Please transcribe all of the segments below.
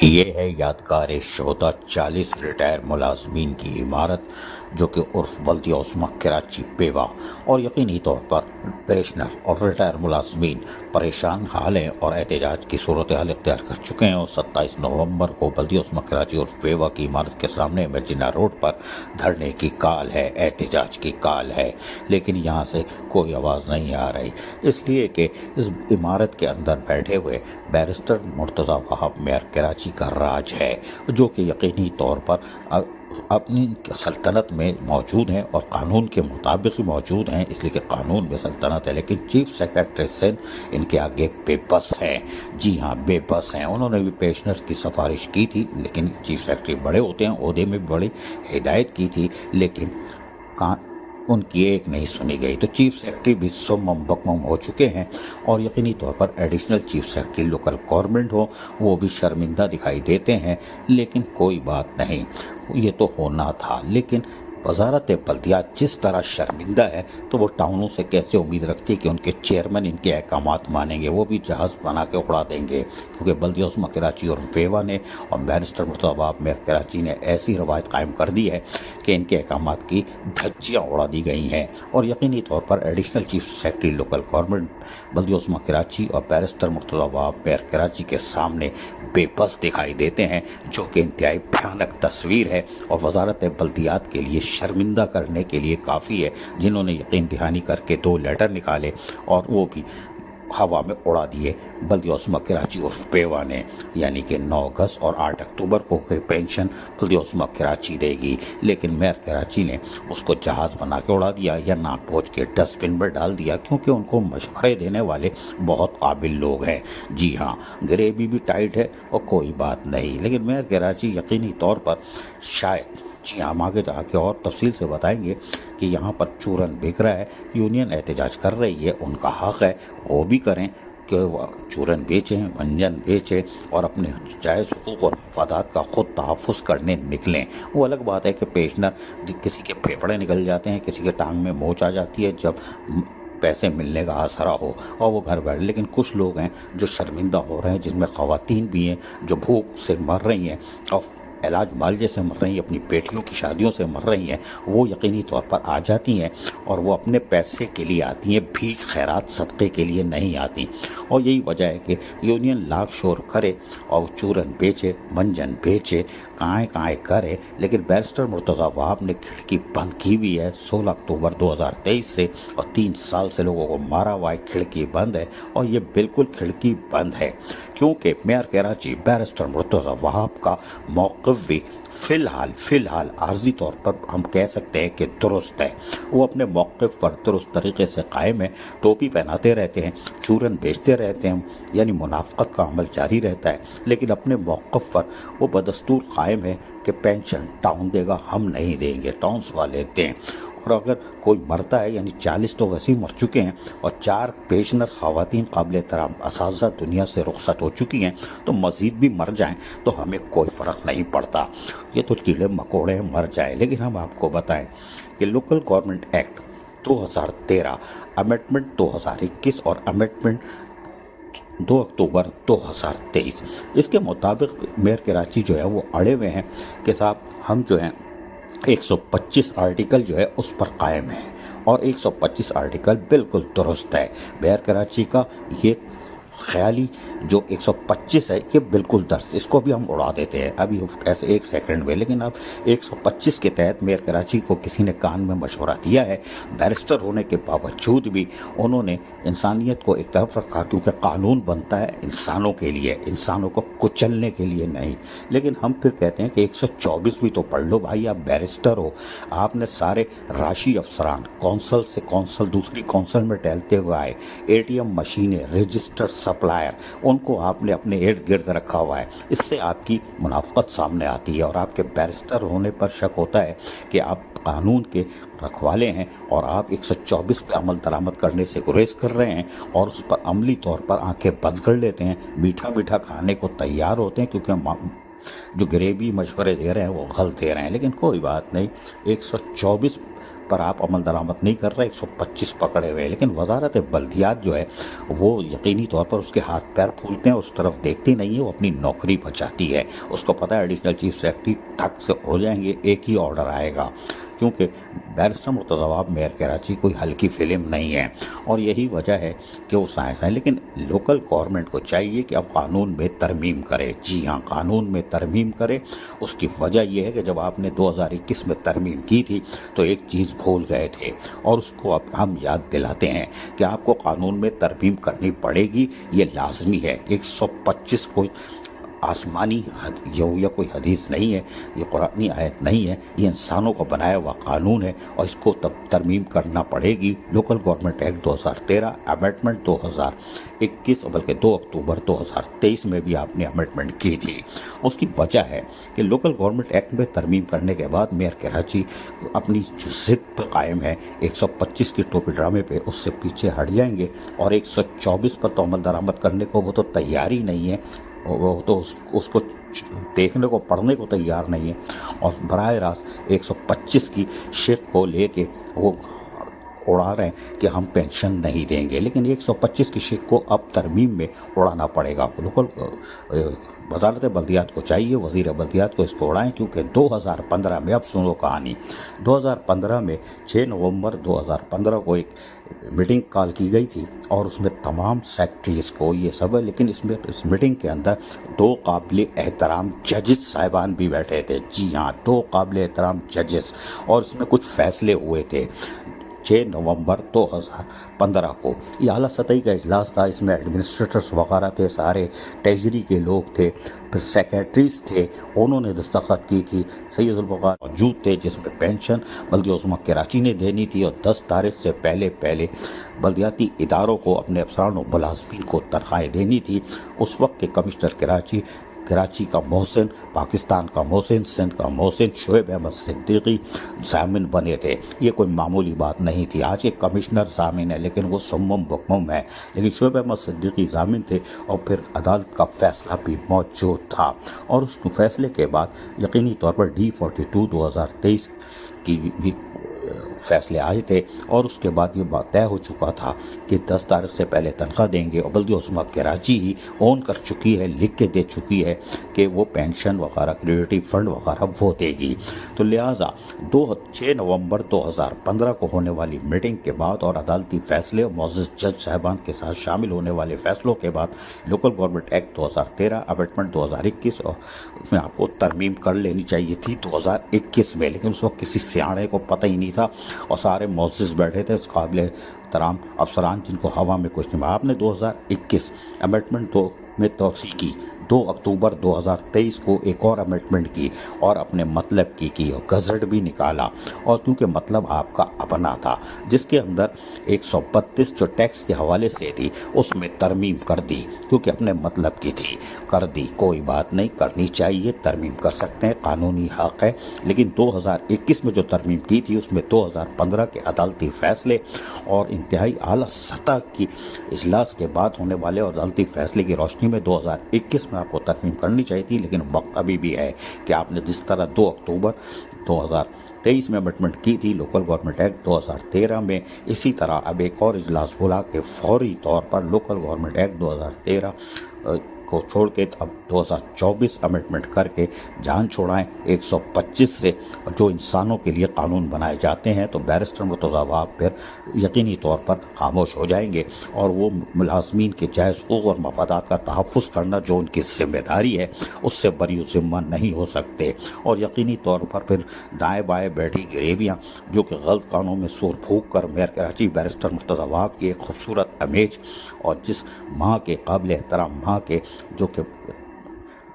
یہ ہے یادگار شہدا 40 ریٹائر ملازمین کی عمارت جو کہ عرف بلدیہ عظمی کراچی پیوا اور یقینی طور پر پینشنر اور ریٹائر ملازمین پریشان حال ہیں اور احتجاج کی صورتحال اختیار کر چکے ہیں اور 27 نومبر کو بلدیہ عظمی کراچی اور پیوا کی عمارت کے سامنے مجنہ روڈ پر دھرنے کی کال ہے، احتجاج کی کال ہے، لیکن یہاں سے کوئی آواز نہیں آ رہی، اس لیے کہ اس عمارت کے اندر بیٹھے ہوئے بیرسٹر مرتضیٰ وہاب میئر کراچی کا راج ہے، جو کہ یقینی طور پر اپنی سلطنت میں موجود ہیں اور قانون کے مطابق ہی موجود ہیں، اس لیے کہ قانون میں سلطنت ہے، لیکن چیف سیکرٹری سندھ ان کے آگے بے بس ہیں۔ جی ہاں، بے بس ہیں۔ انہوں نے بھی پیشنرز کی سفارش کی تھی، لیکن چیف سیکرٹری بڑے ہوتے ہیں، عہدے میں بھی بڑی ہدایت کی تھی، لیکن ان کی ایک نہیں سنی گئی، تو چیف سیکرٹری بھی سمم بکمم ہو چکے ہیں اور یقینی طور پر additional chief secretary local government ہو وہ بھی شرمندہ دکھائی دیتے ہیں، لیکن کوئی بات نہیں، یہ تو ہونا تھا، لیکن وزارت بلدیات جس طرح شرمندہ ہے تو وہ ٹاؤنوں سے کیسے امید رکھتی ہے کہ ان کے چیئرمین ان کے احکامات مانیں گے؟ وہ بھی جہاز بنا کے اڑا دیں گے، کیونکہ بلدیہ عظمی کراچی اور پیوا نے اور بیرسٹر مرتضیٰ وہاب میئر کراچی نے ایسی روایت قائم کر دی ہے کہ ان کے احکامات کی دھجیاں اڑا دی گئی ہیں، اور یقینی طور پر additional chief secretary local government بلدیہ عظمی کراچی اور بیرسٹر مرتضیٰ وہاب میئر کراچی کے سامنے بے بس دکھائی دیتے ہیں، جو کہ انتہائی بھیانک تصویر ہے اور وزارت بلدیات کے لیے شرمندہ کرنے کے لیے کافی ہے، جنہوں نے یقین دہانی کر کے 2 لیٹر نکالے اور وہ بھی ہوا میں اڑا دیے بلدیہ عظمی کراچی اور پیوا نے، یعنی کہ 9 اگست اور 8 اکتوبر کو پینشن بلدیہ عظمی کراچی دے گی، لیکن میئر کراچی نے اس کو جہاز بنا کے اڑا دیا یا ناک پوچھ کے ڈسٹ بن میں ڈال دیا، کیونکہ ان کو مشورے دینے والے بہت قابل لوگ ہیں۔ جی ہاں، گریوی بھی ٹائٹ ہے اور کوئی بات نہیں، لیکن میئر کراچی یقینی طور پر شاید، جی ہم آگے جا کے اور تفصیل سے بتائیں گے کہ یہاں پر چورن بک رہا ہے، یونین احتجاج کر رہی ہے، ان کا حق ہے، وہ بھی کریں کہ وہ چورن بیچیں، منجن بیچیں اور اپنے جائز حقوق اور مفادات کا خود تحفظ کرنے نکلیں۔ وہ الگ بات ہے کہ پیشنر کسی کے پھیپھڑے نکل جاتے ہیں، کسی کے ٹانگ میں موچ آ جاتی ہے جب پیسے ملنے کا آسرا ہو اور وہ گھر بیٹھ، لیکن کچھ لوگ ہیں جو شرمندہ ہو رہے ہیں، جن میں خواتین بھی ہیں جو بھوک سے مر رہی ہیں اور علاج معالجے سے مر رہی ہیں، اپنی بیٹیوں کی شادیوں سے مر رہی ہیں، وہ یقینی طور پر آ جاتی ہیں اور وہ اپنے پیسے کے لیے آتی ہیں، بھیک خیرات صدقے کے لیے نہیں آتی، اور یہی وجہ ہے کہ یونین لاکھ شور کرے اور چورن بیچے، منجن بیچے، کائیں کرے، لیکن بیرسٹر مرتضیٰ وہاب نے کھڑکی بند کی ہوئی ہے 16 اکتوبر 2023 سے، اور 3 سال سے لوگوں کو مارا ہوا ہے، کھڑکی بند ہے، اور یہ بالکل کھڑکی بند ہے، کیونکہ میئر کراچی بیرسٹر مرتضیٰ وہاب کا موقف بھی فی الحال عارضی طور پر ہم کہہ سکتے ہیں کہ درست ہے، وہ اپنے موقف پر درست طریقے سے قائم ہے، ٹوپی پہناتے رہتے ہیں، چورن بیچتے رہتے ہیں، یعنی منافقت کا عمل جاری رہتا ہے، لیکن اپنے موقف پر وہ بدستور قائم ہے کہ پینشن ٹاؤن دے گا، ہم نہیں دیں گے، ٹاؤنس والے دیں، اور اگر کوئی مرتا ہے، یعنی 40 تو ویسے ہی مر چکے ہیں اور 4 پیشنر خواتین قابل احترام اساتذہ دنیا سے رخصت ہو چکی ہیں، تو مزید بھی مر جائیں تو ہمیں کوئی فرق نہیں پڑتا، یہ تو کیڑے مکوڑے مر جائے، لیکن ہم آپ کو بتائیں کہ لوکل گورنمنٹ ایکٹ 2013 امینڈمنٹ 2021 اور امینڈمنٹ 2 اکتوبر 2023 اس کے مطابق میئر کراچی جو ہے وہ اڑے ہوئے ہیں کہ صاحب ہم جو ہیں 125 آرٹیکل جو ہے اس پر قائم ہے، اور 125 آرٹیکل بالکل درست ہے۔ میئر کراچی کا یہ خیالی جو 125 ہے یہ بالکل درست، اس کو بھی ہم اڑا دیتے ہیں ابھی ایسے 1 سیکنڈ میں، لیکن اب 125 کے تحت میئر کراچی کو کسی نے کان میں مشورہ دیا ہے، بیرسٹر ہونے کے باوجود بھی انہوں نے انسانیت کو ایک طرف رکھا، کیونکہ قانون بنتا ہے انسانوں کے لیے، انسانوں کو کچلنے کے لیے نہیں، لیکن ہم پھر کہتے ہیں کہ 124 بھی تو پڑھ لو بھائی، آپ بیرسٹر ہو، آپ نے سارے راشی افسران کونسل سے کونسل دوسری کونسل میں ٹہلتے ہوئے آئے، ATM مشینیں، رجسٹر سپلائر، ان کو آپ نے اپنے ارد گرد رکھا ہوا ہے، اس سے آپ کی منافقت سامنے آتی ہے، اور آپ کے بیرسٹر ہونے پر شک ہوتا ہے کہ آپ قانون کے رکھوالے ہیں اور آپ 124 پہ عمل درآمد کرنے سے گریز کر رہے ہیں اور اس پر عملی طور پر آنکھیں بند کر لیتے ہیں، میٹھا کھانے کو تیار ہوتے ہیں، کیونکہ جو گریوی مشورے دے رہے ہیں وہ غلط دے رہے ہیں، لیکن کوئی بات نہیں، 124 पर आप अमल दरामद नहीं कर रहे, 125 पकड़े हुए हैं। लेकिन वजारत बल्दियात जो है वो यकीनी तौर पर उसके हाथ पैर फूलते हैं, उस तरफ देखती नहीं है, वो अपनी नौकरी बचाती है। उसको पता है एडिशनल चीफ सेक्रेटरी ठक से उड़ जाएंगे, एक ही ऑर्डर आएगा, क्योंकि बैरिस्टर मुर्तज़ा मेयर कराची कोई हल्की फिल्म नहीं है और यही वजह है कि वो साइंस है। लेकिन लोकल गवर्नमेंट को चाहिए कि अब कानून में तरमीम करे। जी हाँ, कानून में तरमीम करे। उसकी वजह यह है कि जब आपने 2021 में तरमीम की थी तो एक चीज़ भूल गए थे और उसको अब हम याद दिलाते हैं कि आपको कानून में तरमीम करनी पड़ेगी, ये लाजमी है। 125 को आसमानी या कोई हदीस नहीं है, ये कुरानी आयत नहीं है, ये इंसानों का बनाया हुआ कानून है और इसको तब तरमीम करना पड़ेगी। लोकल गवर्नमेंट एक्ट 2013 अमेंडमेंट 2021 बल्कि 2 अक्टूबर 2023 में भी आपने अमेंडमेंट की थी। उसकी वजह है कि लोकल गवर्नमेंट एक्ट में तरमीम करने के बाद मेयर कराची अपनी जो जिद पर कायम है 125 की टोपी ड्रामे पे, उससे पीछे हट जाएंगे और 124 पर तो अमल दरामद करने को वो तो तैयार ही नहीं है, वो तो उसको देखने को पढ़ने को तैयार नहीं है और बराह रास्त 125 की शिक को लेके वो उड़ा रहे हैं कि हम पेंशन नहीं देंगे। लेकिन 125 की शिक को अब तरमीम में उड़ाना पड़ेगा। लोकल वजारत बल्दियात को चाहिए, वज़ीर बल्दियात को इसको उड़ाएं, क्योंकि 2015 में, अब सुनो कहानी, 2015 में 6 नवंबर 2015 को एक मीटिंग कॉल की गई थी और उसमें तमाम सेक्रेटरीज को ये सब है। लेकिन इस मीटिंग के अंदर 2 काबिल एहतराम जजेस साहिबान भी बैठे थे। जी हाँ, 2 काबिल एहतराम जजेस, और इसमें कुछ फैसले हुए थे 6 नवंबर 2015 को। ये आला सतही का इजलास था, इसमें एडमिनिस्ट्रेटर्स वगैरह थे, सारे ट्रेजरी के लोग थे, फिर सेक्रेटरीज थे, उन्होंने दस्तखत की थी, सैयद जुल्फ़िकार मौजूद थे, जिसमें पेंशन बल्दिया उस्मा कराची ने देनी थी और 10 तारीख से पहले बल्दियाती इदारों को अपने अफसरान और मुलाज़मीन को तनख्वाहें देनी थी। उस वक्त के कमिश्नर कराची का मोहसिन, पाकिस्तान का मोहसिन, सिंध का मोहसिन शोएब अहमद सिद्दीकी ज़ामिन बने थे। ये कोई मामूली बात नहीं थी। आज के कमिश्नर ज़ामिन है लेकिन वो सुम्मम बुकमुम है, लेकिन शोएब अहमद सिद्दीकी ज़ामिन थे और फिर अदालत का फैसला भी मौजूद था। और उस फैसले के बाद यकीनी तौर पर D42 2023 की भी फैसले आए थे और उसके बाद ये बात तय हो चुका था कि 10 तारीख से पहले तनख्वाह देंगे और बल्दिया उस्मा कराची ही ऑन कर चुकी है, लिख के दे चुकी है कि वो पेंशन वगैरह, क्रेडिटी फंड वगैरह वो देगी। तो लिहाजा 6 नवंबर 2015 को होने वाली मीटिंग के बाद और अदालती फैसले और मुअज़्ज़ज़ जज साहिबान के साथ शामिल होने वाले फैसलों के बाद लोकल गवर्नमेंट एक्ट 2013 अमेंडमेंट 2021 और उसमें आपको तरमीम कर लेनी चाहिए थी 2021 में, लेकिन उस वक्त किसी सियाणे को पता ही नहीं था और सारे मुअज़्ज़िज़ बैठे थे, इस काबिल तराम अफसरान जिनको हवा में कुछ नहीं। आपने 2021 अमेंडमेंट 2 में तोसी की, 2 अक्टूबर 2023 को एक और अमेंडमेंट की और अपने मतलब की और गज़ट भी निकाला। और क्योंकि मतलब आपका अपना था, जिसके अंदर 132 जो टैक्स के हवाले से थी उसमें तरमीम कर दी, क्योंकि अपने मतलब की थी, कर दी। कोई बात नहीं, करनी चाहिए, तरमीम कर सकते हैं, कानूनी हक़ है। लेकिन 2021 में जो तरमीम की थी उसमें 2015 के अदालती फैसले और इंतहाई आला सतह की इजलास के बाद होने वाले और अदालती फैसले की रोशनी में 2021 में आपको तरमीम करनी चाहिए थी। लेकिन वक्त अभी भी है कि आपने जिस तरह 2 अक्टूबर 2023 में अमेंडमेंट की थी लोकल गवर्नमेंट एक्ट 2013 में, इसी तरह अब एक और इजलास बुला के फौरी तौर पर लोकल गवर्नमेंट एक्ट 2013 को छोड़ के अब 2024 अमेंडमेंट करके जान छोड़ाएं 125 से, जो इंसानों के लिए कानून बनाए जाते हैं। तो बैरिस्टर मुर्तज़ा फिर यकीनी तौर पर खामोश हो जाएंगे और वो मुलाज़मीन के जायज़ हुकूक़ और मफादात का तहफ़्फ़ुज़ करना जो उनकी ज़िम्मेदारी है उससे बरी ज़िम्मा नहीं हो सकते। और यकीनी तौर पर फिर दाएँ बाएँ बैठी गिरेवियाँ जो कि गलत कानून में सूर फूँक कर मेयर कराची बैरिस्टर मुर्तज़ा की एक खूबसूरत इमेज और जिस माँ के काबिल एहतराम माँ के जो कि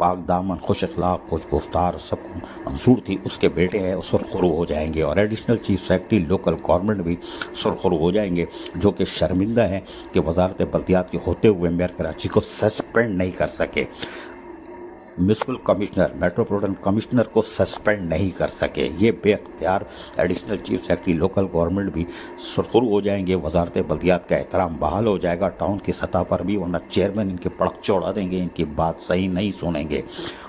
पाक दामन, खुश अखलाक, खुश गुफ्तार सब मंसूर थी, उसके बेटे हैं, सुरखरू हो जाएंगे। और additional chief secretary local government भी सुरखरू हो जाएंगे, जो कि शर्मिंदा हैं कि वजारत बल्दियात के होते हुए मेयर कराची को सस्पेंड नहीं कर सके। म्यूनसिपल कमिश्नर मेट्रोपॉलिटन कमिश्नर को सस्पेंड नहीं कर सके। ये बेख्तियार additional chief secretary local government भी सुरखरू हो जाएंगे, वजारत बल्दियात का एहतराम बहाल हो जाएगा टाउन की सतह पर भी, वरना चेयरमैन इनके पड़क चौड़ा देंगे, इनकी बात सही नहीं सुनेंगे।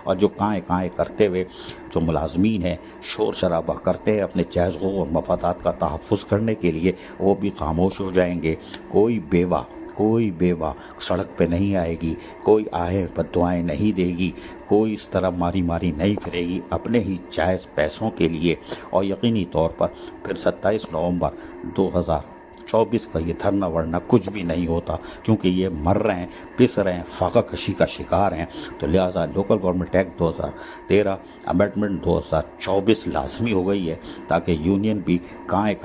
और जो काएँ काएँ करते हुए जो मुलाजमीन हैं शोर शराबा करते हैं अपने जायज़ हक़ूक़ और मफादात का तहफ़्फ़ुज़ करने के लिए, वो भी खामोश हो जाएंगे। कोई बेवा सड़क पे नहीं आएगी, कोई आए बद्दुआएं नहीं देगी, कोई इस तरह मारी मारी नहीं फिरेगी अपने ही जायज़ पैसों के लिए। और यकीनी तौर पर फिर 27 नवंबर 2024 का ये धरना वरना कुछ भी नहीं होता, क्योंकि ये मर रहे हैं, पिस रहे हैं, फाका कशी का शिकार हैं। तो लिहाजा लोकल गवर्नमेंट एक्ट 2013 अमेंडमेंट 2024 लाजमी हो गई है, ताकि यूनियन भी काएँ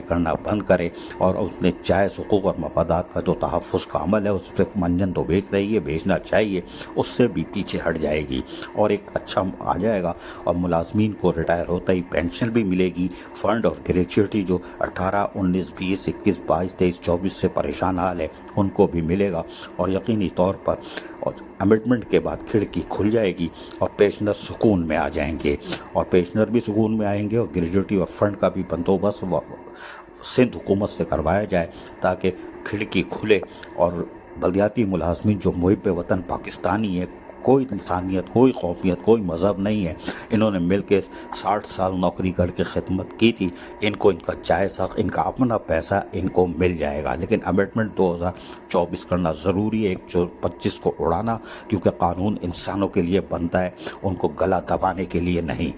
करना बंद करे और उसने जायज़ हुकूक़ और मफादात का जो तहफ़्फ़ुज़ का अमल है उस पर मंजन तो बेच रही है, बेचना चाहिए, उससे भी पीछे हट जाएगी और एक अच्छा आ जाएगा। और मुलाजमीन को रिटायर होता ही पेंशन भी मिलेगी, फ़ंड और ग्रेच्युटी जो 18, 19, 20, 21, 22, 23, 24 से परेशान हाल है उनको भी मिलेगा। और यकीनी तौर पर और अमेंडमेंट के बाद खिड़की खुल जाएगी और पेंशनर सुकून में आ जाएंगे, और पेंशनर भी सुकून में आएंगे और ग्रेच्युटी और फंड का भी बंदोबस्त सिंध हुकूमत से करवाया जाए, ताकि खिड़की खुले और बल्दियाती मुलाजमीन जो मुहिब वतन पाकिस्तानी है, कोई इंसानियत, कोई कौमियत, कोई मज़हब नहीं है, इन्होंने मिल के 60 साल नौकरी करके खिदमत की थी, इनको इनका जायज़ हक़, इनका अपना पैसा इनको मिल जाएगा। लेकिन अमेंडमेंट 2024 करना ज़रूरी है, 125 को उड़ाना, क्योंकि कानून इंसानों के लिए बनता है, उनको गला दबाने के लिए नहीं।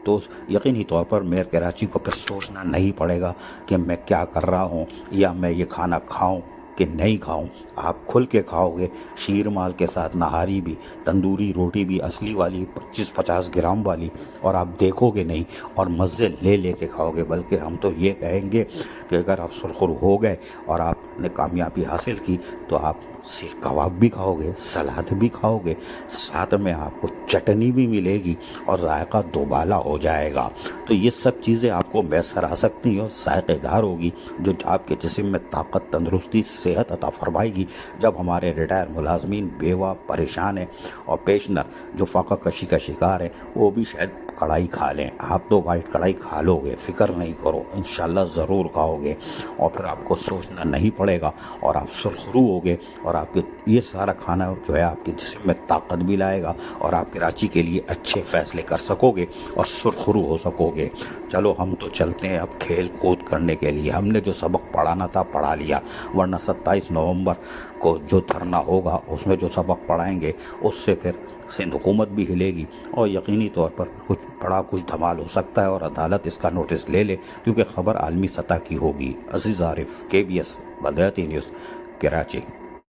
तो यकीनी तौर पर मेयर कराची को फिर सोचना नहीं पड़ेगा कि मैं क्या कर रहा हूँ या मैं ये खाना खाऊँ कि नहीं खाऊं। आप खुल के खाओगे, शीर माल के साथ नहारी भी, तंदूरी रोटी भी असली वाली 25-50 ग्राम वाली, और आप देखोगे नहीं और मज़े ले लेके खाओगे। बल्कि हम तो ये कहेंगे कि अगर आप सुरखुर हो गए और आपने कामयाबी हासिल की तो आप सीख कबाब भी खाओगे, सलाद भी खाओगे, साथ में आपको चटनी भी मिलेगी और जायका दोबाला हो जाएगा। तो ये सब चीज़ें आपको मैसर आ सकती हैं और जायकेदार होगी, जो आपके जिस्म में ताकत, तंदुरुस्ती, सेहत अता फरमाएगी। जब हमारे रिटायर मुलाजमीन बेवा परेशान हैं और पेंशनर जो फाका कशी का शिकार है वो भी शायद कढ़ाई खा लें, आप तो वाइट कढ़ाई खा लोगे, फिक्र नहीं करो, इंशाल्लाह ज़रूर खाओगे और फिर आपको सोचना नहीं पड़ेगा और आप सुरखरू होगे और आपके ये सारा खाना जो है आपके जिस्म में ताकत भी लाएगा और आप कराची के लिए अच्छे फ़ैसले कर सकोगे और सुरखरू हो सकोगे। चलो हम तो चलते हैं अब खेल कूद करने के लिए, हमने जो सबक पढ़ाना था पढ़ा लिया, वरना 27 नवंबर को जो धरना होगा उसमें जो सबक पढ़ाएंगे उससे फिर सिंध हुकूमत भी हिलेगी और यकीनी तौर पर कुछ धमाल हो सकता है और अदालत इसका नोटिस ले ले, क्योंकि खबर आलमी सतह की होगी। अजीज़ आरिफ, KBS बल्दियाती न्यूज़, कराची।